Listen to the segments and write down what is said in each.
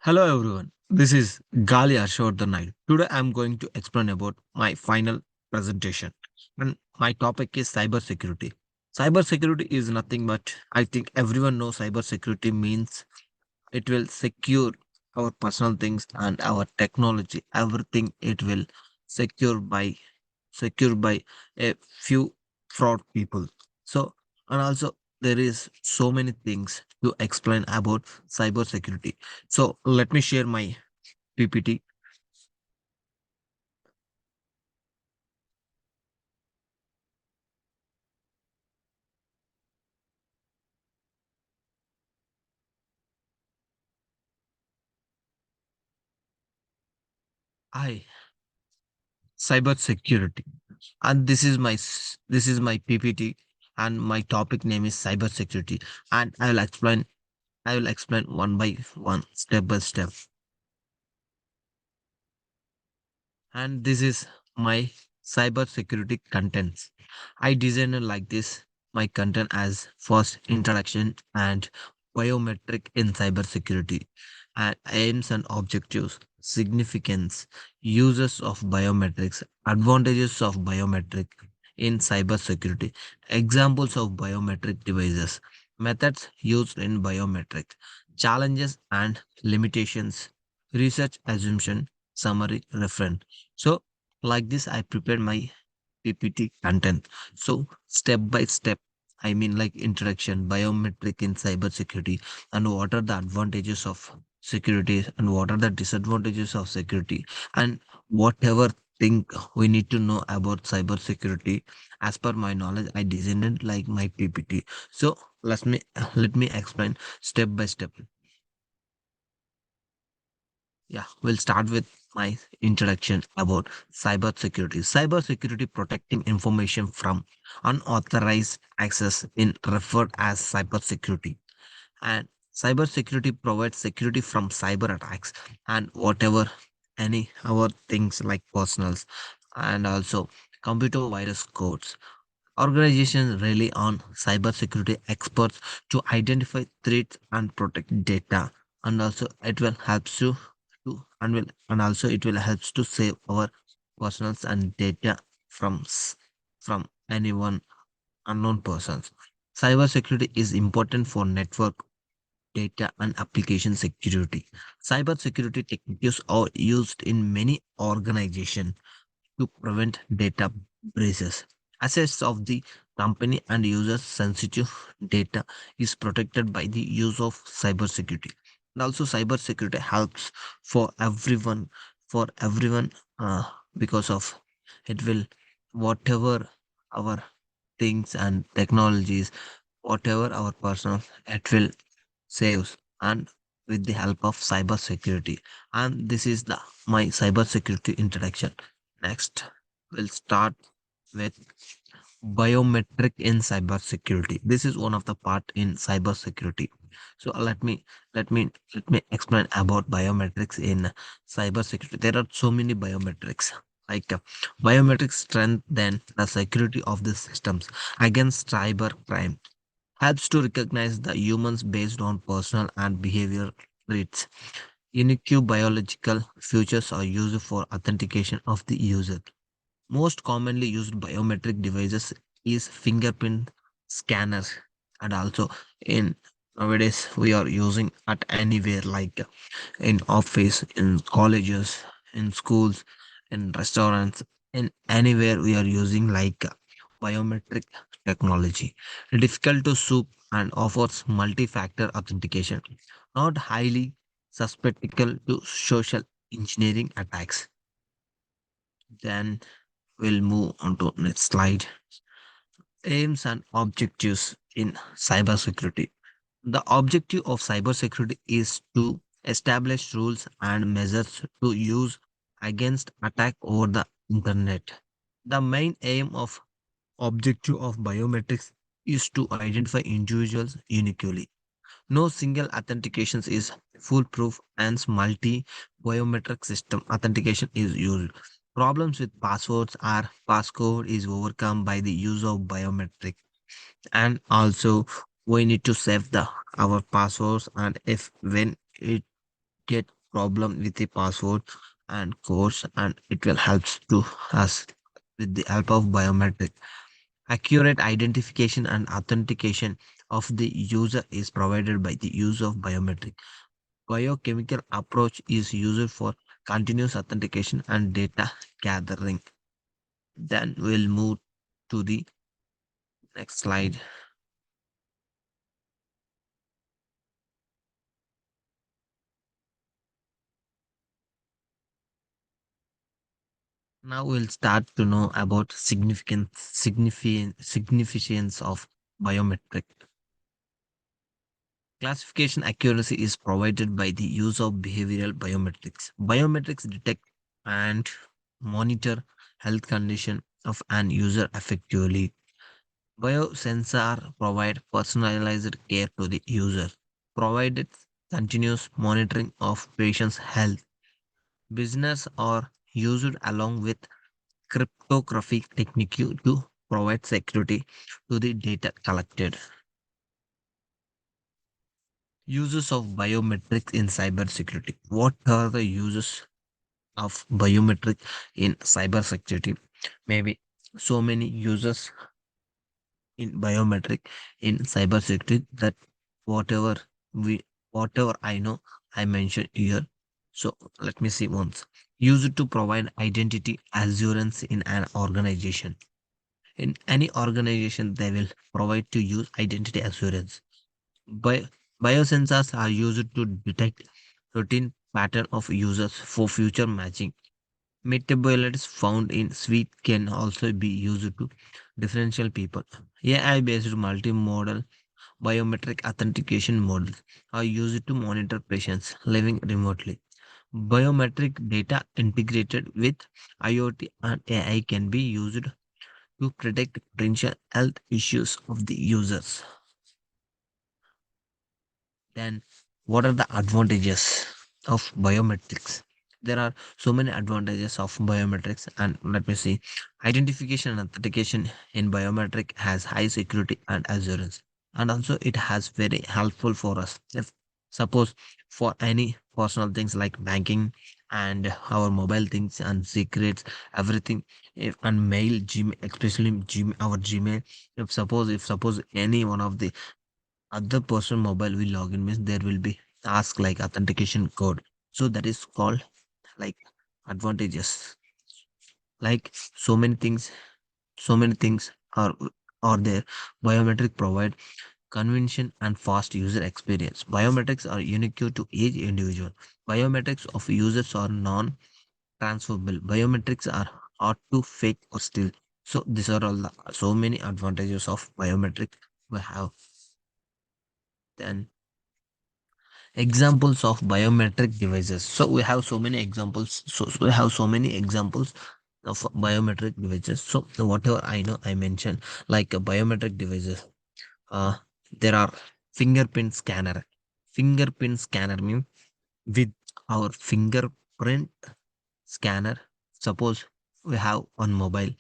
Hello everyone, this is Gali harsha night. Today I'm going to explain about my final presentation and my topic is cybersecurity. Cybersecurity is nothing but I think everyone knows cybersecurity means it will secure our personal things and our technology. Everything it will secure by secured by a few fraud people. So, and also there is so many things to explain about cybersecurity. So let me share my PPT. I cybersecurity, and this is my PPT, and my topic name is cybersecurity, and I will explain one by one, step by step. And this is my cybersecurity contents. I designed it like this my content as first introduction and biometric in cybersecurity and aims and objectives, significance, uses of biometrics, advantages of biometric in cybersecurity, examples of biometric devices, methods used in biometric, challenges and limitations, research assumption, summary reference. So, like this, I prepared my PPT content. So, step by step, I mean, like introduction, biometric in cybersecurity, and what are the advantages of security, and what are the disadvantages of security, and whatever thing we need to know about cybersecurity. As per my knowledge, I designed it like my PPT. So, let me explain step by step. Yeah, we'll start with my introduction about cybersecurity. Cybersecurity protecting information from unauthorized access in referred as cybersecurity. And cybersecurity provides security from cyber attacks and whatever any other things like personals and also computer virus codes. Organizations rely on cybersecurity experts to identify threats and protect data, and also it will helps to and also it will helps to save our personals and data from from anyone unknown persons. Cybersecurity is important for network data and application security. Cybersecurity techniques are used in many organizations to prevent data breaches. Assets of the company and users' sensitive data is protected by the use of cybersecurity. And also, cybersecurity helps for everyone, because of it will whatever our things and technologies, whatever our personal, it will saves and with the help of cybersecurity. And this is the my cybersecurity introduction. Next, we'll start with biometric in cybersecurity. This is one of the part in cybersecurity. So let me explain about biometrics in cybersecurity. There are so many biometrics. Like biometrics strengthen the security of the systems against cyber crime, helps to recognize the humans based on personal and behavioral traits. Unique biological features are used for authentication of the user. Most commonly used biometric devices is fingerprint scanners, and also in nowadays we are using at anywhere like in office, in colleges, in schools, in restaurants, in anywhere we are using like biometric technology. Difficult to soup and offers multi-factor authentication, not highly susceptible to social engineering attacks. Then we'll move on to next slide. Aims and objectives in cybersecurity. The objective of cybersecurity is to establish rules and measures to use against attack over the internet. The main aim of objective of biometrics is to identify individuals uniquely. No single authentication is foolproof, and multi biometric system authentication is used. Problems with passwords are passcode is overcome by the use of biometric, and also we need to save the our passwords, and if when it get problem with the password and codes, and it will help to us with the help of biometric. Accurate identification and authentication of the user is provided by the use of biometric. Biochemical approach is used for continuous authentication and data gathering. Then we'll move to the next slide. Now we'll start to know about significance of biometric. Classification accuracy is provided by the use of behavioral biometrics. Biometrics detect and monitor health condition of an user effectively. Biosensor provide personalized care to the user, provided continuous monitoring of patient's health. Business are used along with cryptographic technique to provide security to the data collected. Uses of biometrics in cybersecurity. What are the uses of biometric in cybersecurity? Maybe so many uses in biometric in cybersecurity that whatever we whatever I know I mentioned here. So let me see once. Used to provide identity assurance in an organization. In any organization, they will provide to use identity assurance. Bio- Biosensors are used to detect routine pattern of users for future matching. Metabolites found in sweet can also be used to differential people. AI-based multimodal biometric authentication models are used to monitor patients living remotely. Biometric data integrated with IoT and AI can be used to predict potential health issues of the users. Then, what are the advantages of biometrics? There are so many advantages of biometrics, and let me see. Identification and authentication in biometric has high security and assurance, and also it has very helpful for us. If suppose for any personal things like banking and our mobile things and secrets, everything, if and mail, Gmail, especially Gmail, our Gmail. If suppose any one of the other person mobile will login means there will be ask like authentication code. So that is called like advantages. Like so many things are there. Biometric provide convention and fast user experience. Biometrics are unique to each individual. Biometrics of users are non-transferable. Biometrics are hard to fake or steal. So these are all so many advantages of biometric we have. Then examples of biometric devices. So we have so many examples. So we have so many examples of biometric devices. So whatever I know, I mentioned like biometric devices. Uh, there are fingerprint scanner. Fingerprint scanner means with our fingerprint scanner. Suppose we have on mobile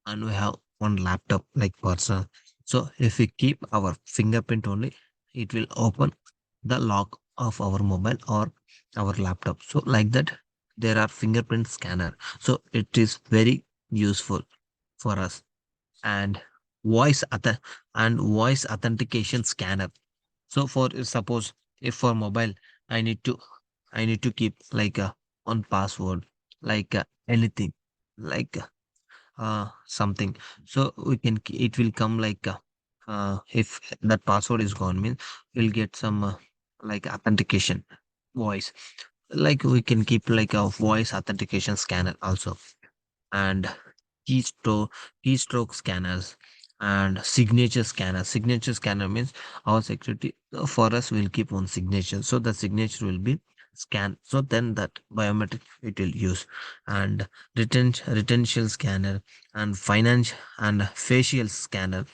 and we have one laptop like personal. So if we keep our fingerprint only, it will open the lock of our mobile or our laptop. So like that, there are fingerprint scanner. So it is very useful for us. And voice authentication scanner. So for suppose if for mobile, I need to I need to keep like a one password, like anything, like something. So it will come like if that password is gone means we'll get some like authentication voice, like we can keep like a voice authentication scanner also. And keystroke keystroke scanners and signature scanner means our security for us will keep one signature, so the signature will be scanned, so then that biometric it will use. And retention scanner and finance and facial scanner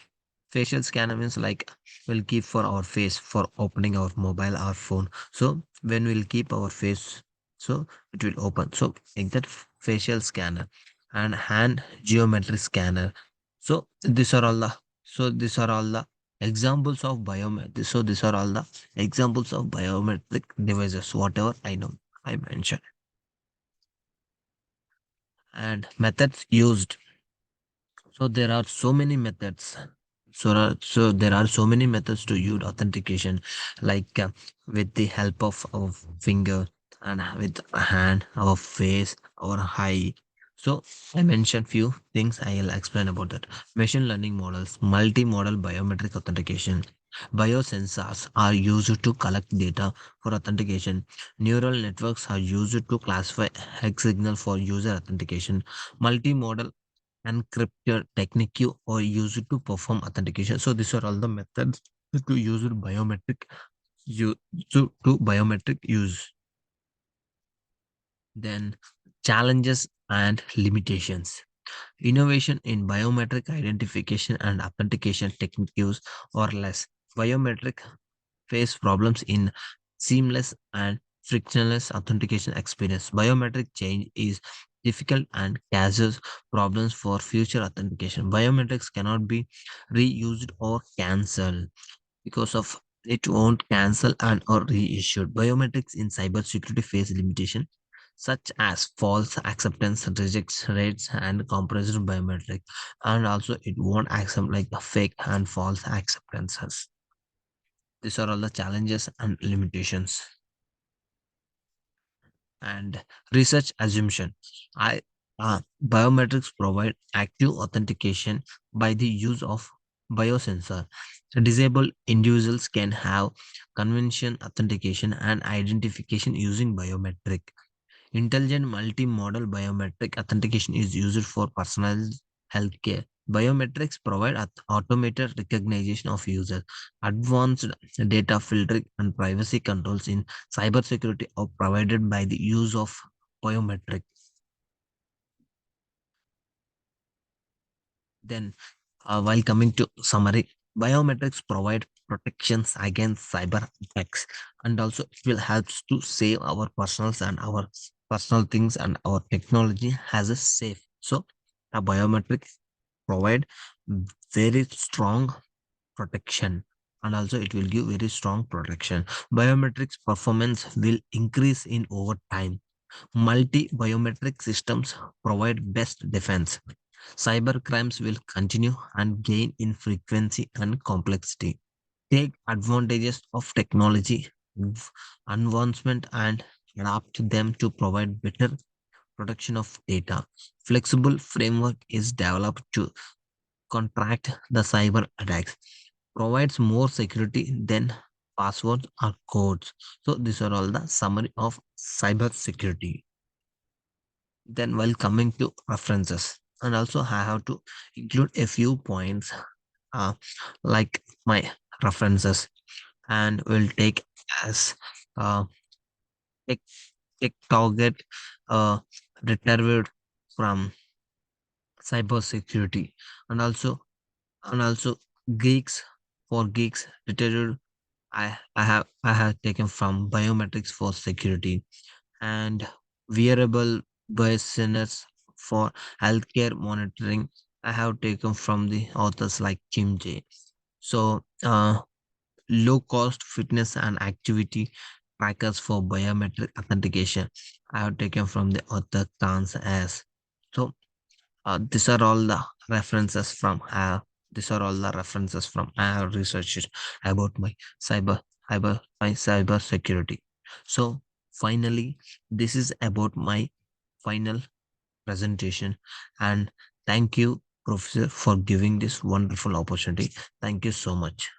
means like we'll keep for our face for opening our mobile or phone. So when we'll keep our face, so it will open. So like that facial scanner and hand geometry scanner. So these are all the Examples of biometric. So these are all the examples of biometric devices, whatever I know, I mentioned. And methods used. So there are so many methods. So there are so many methods to use authentication, like with the help of our finger and with a hand, our face, our eye. So I mentioned few things. I'll explain about that. Machine learning models, multi-modal biometric authentication. Biosensors are used to collect data for authentication. Neural networks are used to classify hex signal for user authentication. Multimodal encrypted technique or used to perform authentication. So these are all the methods to use biometric you to biometric use. Then challenges and limitations. Innovation in biometric identification and authentication techniques or less. Biometric face problems in seamless and frictionless authentication experience. Biometric change is difficult and causes problems for future authentication. Biometrics cannot be reused or cancelled because of it won't cancel and or reissued. Biometrics in cybersecurity face limitation such as false acceptance, rejects rates, and compressed biometric, and also it won't accept like the fake and false acceptances. These are all the challenges and limitations. And research assumption. I Biometrics provide active authentication by the use of biosensor. So disabled individuals can have convention authentication and identification using biometric. Intelligent multimodal biometric authentication is used for personalized healthcare. Biometrics provide automated recognition of users. Advanced data filtering and privacy controls in cybersecurity are provided by the use of biometric. Then, while coming to summary, biometrics provide protections against cyber attacks, and also it will help to save our personals and our personal things and our technology as a safe. So, a biometric provide very strong protection, and also it will give very strong protection. Biometrics performance will increase in over time. Multi biometric systems provide best defense. Cyber crimes will continue and gain in frequency and complexity. Take advantages of technology advancement and adapt them to provide better protection of data. Flexible framework is developed to contract the cyber attacks. Provides more security than passwords or codes. So these are all the summary of cyber security. Then while coming to references, and also I have to include a few points uh, like my references, and we'll take as uh, tech, tech target uh, retrieved from cybersecurity, and also geeks for geeks retrieved. I have taken from biometrics for security, and wearable business for healthcare monitoring. I have taken from the authors like Kim J. So, low cost fitness and activity trackers for biometric authentication. I have taken from the author Kans as. So, these are all the references from these are all the references from I have researched about my cyber security. So finally, this is about my final presentation, and thank you, Professor, for giving this wonderful opportunity. Thank you so much.